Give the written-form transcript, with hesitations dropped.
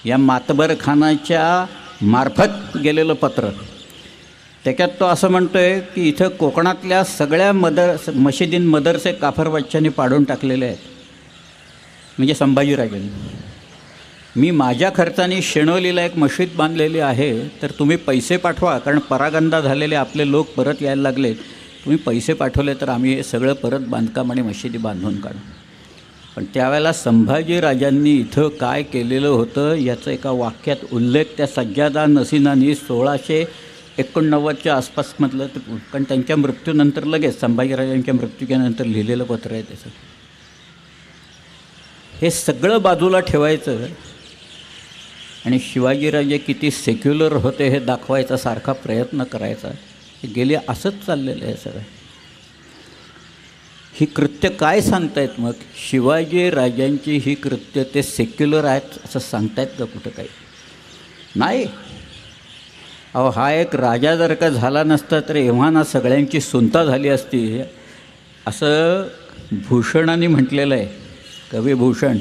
या मातबरखानाच्या मार्फत गेलेलं पत्र. त्याच्यात तो असं म्हणतो आहे की इथं कोकणातल्या सगळ्या मशिदींचे काफर बच्चांनी पाडून टाकलेले आहेत, म्हणजे संभाजीराजांनी. मी माझ्या खर्चाने शेणवलीला एक मशीद बांधलेली आहे, तर तुम्ही पैसे पाठवा, कारण परागंदा झालेले आपले लोक परत यायला लागले. तुम्ही पैसे पाठवले तर आम्ही हे सगळं परत बांधकाम आणि मशिदी बांधून काढू. पण त्यावेळेला संभाजीराजांनी इथं काय केलेलं होतं याचं एका वाक्यात उल्लेख त्या सज्जादा नसीनानी 1689च्या आसपासमधलं, कारण त्यांच्या मृत्यूनंतर लगेच संभाजीराजांच्या मृत्यूनंतर लिहिलेलं पत्र आहे त्याचं. हे सगळं बाजूला ठेवायचं आणि शिवाजीराजे किती सेक्युलर होते हे दाखवायचा सारखा प्रयत्न करायचा. हे गेले असंच चाललेलं आहे सगळं. ही कृत्य काय सांगतायत मग? शिवाजीराजांची ही कृत्य ते सेक्युलर आहेत असं सांगतायत का कुठं काही? नाही. अहो, हा एक राजा जर का झाला नसता तर एव्हा ना सगळ्यांची सुनता झाली असती, असं भूषणाने म्हटलेलं आहे, कवी भूषण.